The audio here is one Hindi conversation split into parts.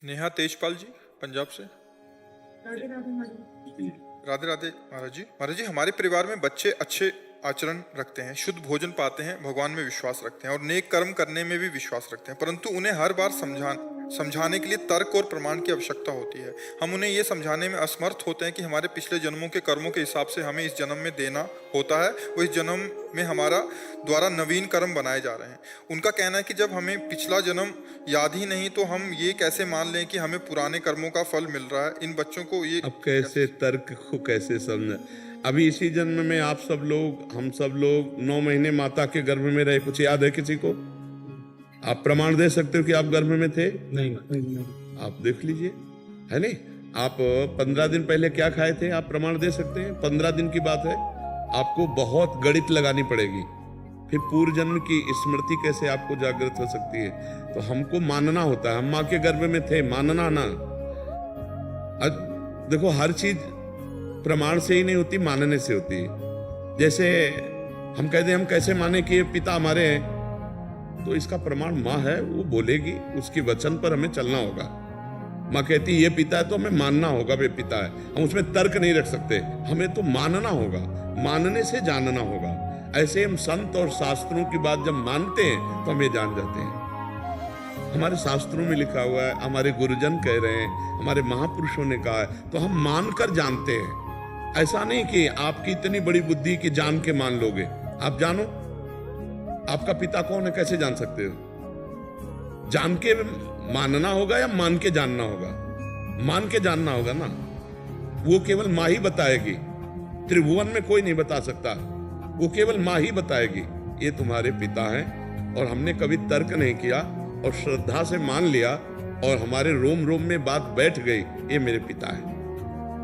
नेहा तेजपाल जी, पंजाब से। राधे राधे मैडम। राधे राधे महाराज जी। महाराज जी, हमारे परिवार में बच्चे अच्छे आचरण रखते हैं, शुद्ध भोजन पाते हैं, भगवान में विश्वास रखते हैं और नेक कर्म करने में भी विश्वास रखते हैं, परंतु उन्हें हर बार समझाने के लिए तर्क और प्रमाण की आवश्यकता होती है। हम उन्हें ये समझाने में असमर्थ होते हैं कि हमारे पिछले जन्मों के कर्मों के हिसाब से हमें इस जन्म में देना होता है, वो इस जन्म में हमारा द्वारा नवीन कर्म बनाए जा रहे हैं। उनका कहना है कि जब हमें पिछला जन्म याद ही नहीं तो हम ये कैसे मान लें कि हमें पुराने कर्मों का फल मिल रहा है। इन बच्चों को ये अब कैसे तर्क को कैसे समझ। अभी इसी जन्म में आप सब लोग, हम सब लोग 9 महीने माता के गर्भ में रहे, कुछ याद है किसी को? आप प्रमाण दे सकते हो कि आप गर्भ में थे? नहीं। आप देख लीजिए, है नहीं? आप 15 दिन पहले क्या खाए थे, आप प्रमाण दे सकते हैं? 15 दिन की बात है, आपको बहुत गणित लगानी पड़ेगी, फिर पूर्व जन्म की स्मृति कैसे आपको जागृत हो सकती है। तो हमको मानना होता है, हम माँ के गर्भ में थे, मानना ना। देखो, हर चीज प्रमाण से ही नहीं होती, मानने से होती है। जैसे हम कहते हैं, हम कैसे माने कि ये पिता हमारे हैं, तो इसका प्रमाण माँ है, वो बोलेगी, उसके वचन पर हमें चलना होगा। माँ कहती ये पिता है तो हमें मानना होगा वे पिता है, हम उसमें तर्क नहीं रख सकते, हमें तो मानना होगा, मानने से जानना होगा। ऐसे हम संत और शास्त्रों की बात जब मानते हैं तो हम ये जान जाते हैं। हमारे शास्त्रों में लिखा हुआ है, हमारे गुरुजन कह रहे हैं, हमारे महापुरुषों ने कहा है, तो हम मानकर जानते हैं। ऐसा नहीं कि आपकी इतनी बड़ी बुद्धि कि जान के मान लोगे। आप जानो आपका पिता कौन है, कैसे जान सकते हो? जान के मानना होगा या मान के जानना होगा? मान के जानना होगा ना। वो केवल माँ ही बताएगी, त्रिभुवन में कोई नहीं बता सकता, वो केवल माँ ही बताएगी ये तुम्हारे पिता हैं। और हमने कभी तर्क नहीं किया और श्रद्धा से मान लिया और हमारे रोम रोम में बात बैठ गई, ये मेरे पिता है।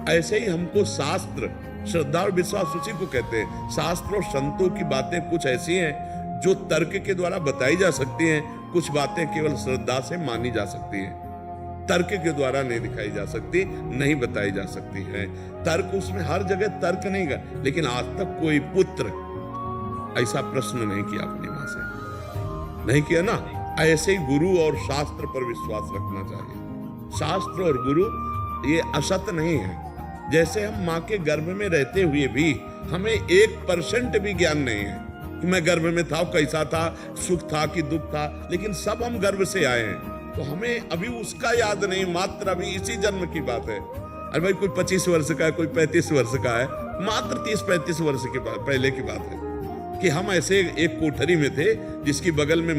ऐसे ही हमको शास्त्र, श्रद्धा और विश्वास उसी को कहते हैं। शास्त्र और संतों की बातें कुछ ऐसी हैं जो तर्क के द्वारा बताई जा सकती हैं, कुछ बातें केवल श्रद्धा से मानी जा सकती हैं, तर्क के द्वारा नहीं दिखाई जा सकती, नहीं बताई जा सकती है। तर्क, उसमें हर जगह तर्क नहीं का, लेकिन आज तक कोई पुत्र ऐसा प्रश्न नहीं किया अपनी मां से, नहीं किया ना। ऐसे ही गुरु और शास्त्र पर विश्वास रखना चाहिए। शास्त्र और गुरु ये असत नहीं है। जैसे हम माँ के गर्भ में रहते हुए भी हमें 1% भी ज्ञान नहीं है कि मैं गर्भ में था, कैसा था, सुख था कि दुख था, लेकिन सब हम गर्भ से आए हैं, तो हमें अभी उसका याद नहीं, मात्र अभी इसी जन्म की बात है। अरे भाई, कोई 25 वर्ष का है, कोई 35 वर्ष का है, मात्र 30-35 वर्ष के पहले की बात है कि हम ऐसे एक कोठरी में थे जिसकी बगल में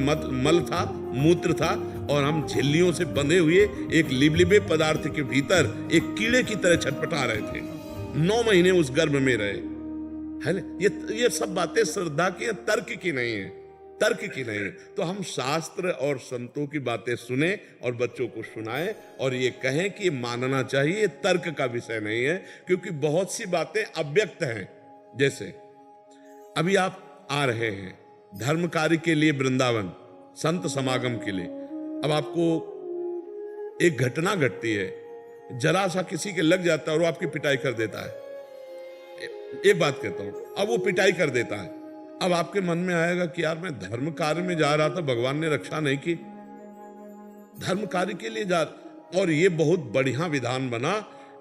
मल था, मूत्र था, और हम झिल्लियों से बंधे हुए एक लिबलिबे पदार्थ के भीतर एक कीड़े की तरह छटपटा रहे थे। 9 महीने उस गर्भ में रहे, है ना। ये सब बातें श्रद्धा की हैं, तर्क की नहीं है, तर्क की नहीं है। तो हम शास्त्र और संतों की बातें सुने और बच्चों को सुनाएं और ये कहें कि ये मानना चाहिए, तर्क का विषय नहीं है, क्योंकि बहुत सी बातें अव्यक्त हैं। जैसे अभी आप आ रहे हैं धर्म कार्य के लिए वृंदावन, संत समागम के लिए। अब आपको एक घटना घटती है, जरा सा किसी के लग जाता है और वो आपकी पिटाई कर देता है। एक बात कहता हूं, अब वो पिटाई कर देता है, अब आपके मन में आएगा कि यार मैं धर्म कार्य में जा रहा था, भगवान ने रक्षा नहीं की, धर्म कार्य के लिए जा। और ये बहुत बढ़िया विधान बना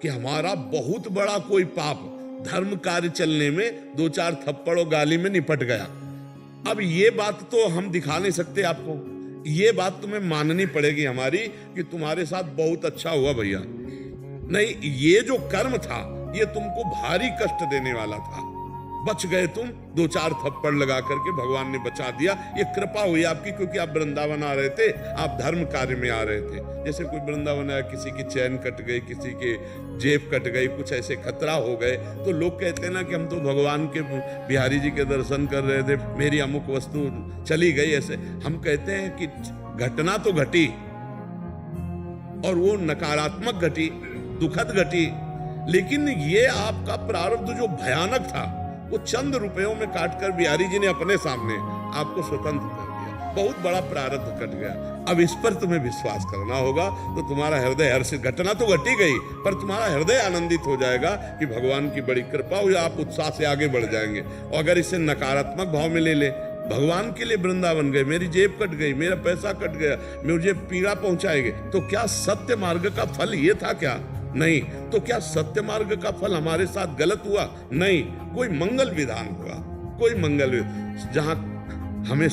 कि हमारा बहुत बड़ा कोई पाप धर्म कार्य चलने में 2-4 थप्पड़ और गाली में निपट गया। अब ये बात तो हम दिखा नहीं सकते आपको, ये बात तुम्हें माननी पड़ेगी हमारी कि तुम्हारे साथ बहुत अच्छा हुआ भैया। नहीं, ये जो कर्म था ये तुमको भारी कष्ट देने वाला था, बच गए तुम, 2-4 थप्पड़ लगा करके भगवान ने बचा दिया। ये कृपा हुई आपकी, क्योंकि आप वृंदावन आ रहे थे, आप धर्म कार्य में आ रहे थे। जैसे कोई वृंदावन आया, किसी की चैन कट गई, किसी के जेब कट गई, कुछ ऐसे खतरा हो गए, तो लोग कहते हैं ना कि हम तो भगवान के बिहारी जी के दर्शन कर रहे थे, मेरी अमुक वस्तु चली गई। ऐसे हम कहते हैं कि घटना तो घटी और वो नकारात्मक घटी, दुखद घटी, लेकिन ये आपका प्रारब्ध जो भयानक था वो चंद रुपयों में काटकर बिहारी जी ने अपने सामने आपको स्वतंत्र कर दिया। बहुत बड़ा प्रारब्ध कट गया। अब इस पर तुम्हें विश्वास करना होगा, तो तुम्हारा हृदय हर्षित, घटना तो घटी गई पर तुम्हारा हृदय आनंदित हो जाएगा कि भगवान की बड़ी कृपा हुई, आप उत्साह से आगे बढ़ जाएंगे। और अगर इसे नकारात्मक भाव में ले ले, भगवान के लिए वृंदावन गए, मेरी जेब कट गई, मेरा पैसा कट गया, मुझे पीड़ा पहुंचाएंगे, तो क्या सत्य मार्ग का फल ये था क्या? नहीं। तो क्या सत्य मार्ग का फल हमारे साथ गलत हुआ? नहीं। कोई मंगल विधान हुआ, कोई मंगल विधान। जहां हमें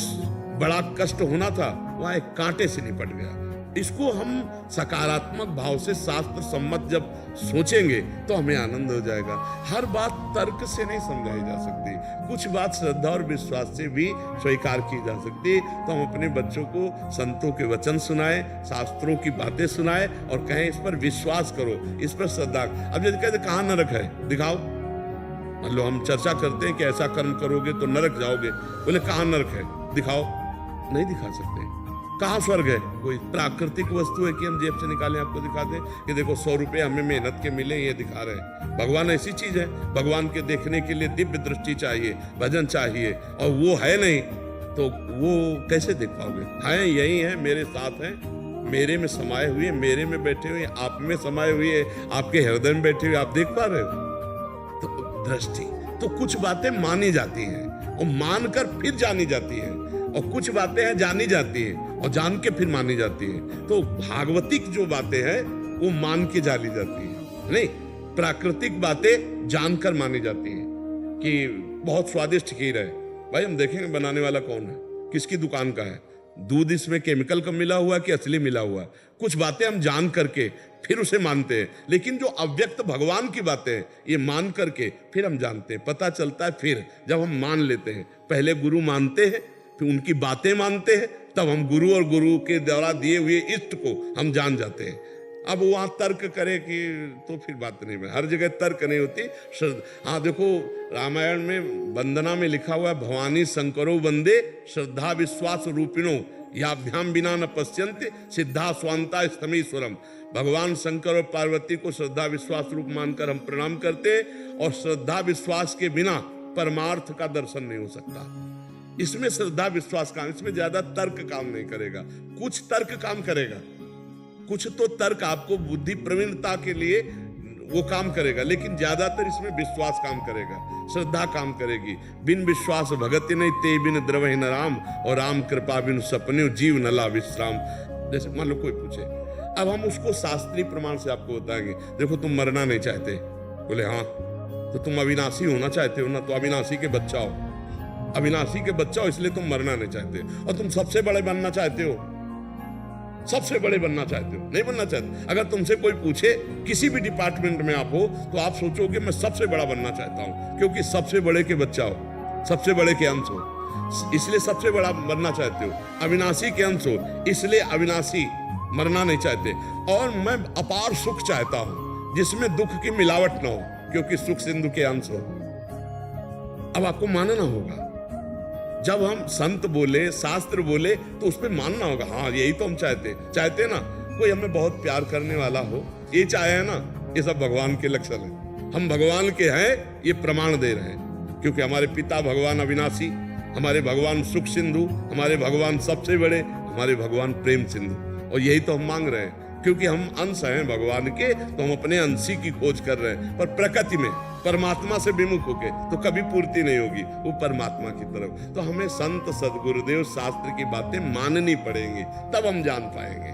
बड़ा कष्ट होना था वहां एक कांटे से निपट गया। इसको हम सकारात्मक भाव से शास्त्र सम्मत जब सोचेंगे तो हमें आनंद हो जाएगा। हर बात तर्क से नहीं समझाई जा सकती, कुछ बात श्रद्धा और विश्वास से भी स्वीकार की जा सकती है। तो हम अपने बच्चों को संतों के वचन सुनाएं, शास्त्रों की बातें सुनाएं और कहें इस पर विश्वास करो, इस पर श्रद्धा। अब यदि कहते कहाँ नरक है दिखाओ, मतलब हम चर्चा करते हैं कि ऐसा कर्म करोगे तो नरक जाओगे, बोले कहाँ नरक है दिखाओ, नहीं दिखा सकते। कहाँ स्वर्ग है? कोई प्राकृतिक वस्तु है कि हम जेब से निकालें आपको दिखा दें कि देखो 100 रुपए हमें मेहनत के मिले, ये दिखा रहे हैं। भगवान ऐसी चीज है, भगवान के देखने के लिए दिव्य दृष्टि चाहिए, भजन चाहिए, और वो है नहीं तो वो कैसे देख पाओगे? हैं यही है, मेरे साथ हैं, मेरे में समाये हुए, मेरे में बैठे हुए, आप में समाये हुए, आपके हृदय में बैठे हुए, आप देख पा रहे हो? तो दृष्टि। तो कुछ बातें मानी जाती हैं और मानकर फिर जानी जाती हैं, और कुछ बातें हैं जानी जाती हैं और जान के फिर मानी जाती है। तो भागवतिक जो बातें हैं वो मान के जानी जाती है, नहीं प्राकृतिक बातें जानकर मानी जाती हैं। कि बहुत स्वादिष्ट खीर है, भाई हम देखेंगे बनाने वाला कौन है, किसकी दुकान का है, दूध इसमें केमिकल का मिला हुआ कि असली मिला हुआ। कुछ बातें हम जान करके फिर उसे मानते हैं, लेकिन जो अव्यक्त भगवान की बातें हैं ये मान करके फिर हम जानते हैं, पता चलता है फिर जब हम मान लेते हैं। पहले गुरु मानते हैं, फिर उनकी बातें मानते हैं, तब हम गुरु और गुरु के द्वारा दिए हुए इष्ट को हम जान जाते हैं। अब वहाँ तर्क करे कि तो फिर बात नहीं है, हर जगह तर्क नहीं होती। हाँ देखो रामायण में वंदना में लिखा हुआ है, भवानी शंकरो वंदे श्रद्धा विश्वास रूपिणो याभ्याम बिना न पश्यन्ते सिद्धा स्वांता स्तमीश्वरम। भगवान शंकर और पार्वती को श्रद्धा विश्वास रूप मानकर हम प्रणाम करते हैं, और श्रद्धा विश्वास के बिना परमार्थ का दर्शन नहीं हो सकता। इसमें श्रद्धा विश्वास काम, इसमें ज्यादा तर्क काम नहीं करेगा, कुछ तर्क काम करेगा, कुछ तो तर्क आपको बुद्धि प्रवीणता के लिए वो काम करेगा, लेकिन ज्यादातर इसमें विश्वास काम करेगा, श्रद्धा काम करेगी। बिन विश्वास भगति नहीं ते बिन द्रवहि न राम, और राम कृपा बिन सपने जीव न ला विश्राम। जैसे मान लो कोई पूछे, अब हम उसको शास्त्रीय प्रमाण से आपको बताएंगे, देखो तुम मरना नहीं चाहते, बोले हाँ, तो तुम अविनाशी होना चाहते हो ना, तो अविनाशी के बच्चा हो, अविनाशी के बच्चा हो इसलिए तुम मरना नहीं चाहते। और तुम सबसे बड़े बनना चाहते हो, सबसे बड़े बनना चाहते हो, नहीं बनना चाहते। अगर तुमसे कोई पूछे किसी भी डिपार्टमेंट में आप हो तो आप सोचोगे मैं सबसे बड़ा बनना चाहता हूं, क्योंकि सबसे बड़े के बच्चा हो, सबसे बड़े के अंश हो, इसलिए सबसे बड़ा बनना चाहते हो। अविनाशी के अंश हो इसलिए अविनाशी मरना नहीं चाहते। और मैं अपार सुख चाहता हूं जिसमें दुख की मिलावट ना हो, क्योंकि सुख सिंधु के अंश हो। अब आपको मानना होगा, जब हम संत बोले शास्त्र बोले तो उस पर मानना होगा, हाँ यही तो हम चाहते ना। कोई हमें बहुत प्यार करने वाला हो, ये चाहे है ना, ये सब भगवान के लक्षण है। हम भगवान के हैं ये प्रमाण दे रहे हैं, क्योंकि हमारे पिता भगवान अविनाशी, हमारे भगवान सुख सिंधु, हमारे भगवान सबसे बड़े, हमारे भगवान प्रेम सिंधु, और यही तो हम मांग रहे हैं। क्योंकि हम अंश हैं भगवान के, तो हम अपने अंशी की खोज कर रहे हैं, पर प्रकृति में परमात्मा से विमुख होके तो कभी पूर्ति नहीं होगी वो परमात्मा की तरफ। तो हमें संत सदगुरुदेव शास्त्र की बातें माननी पड़ेंगी, तब हम जान पाएंगे।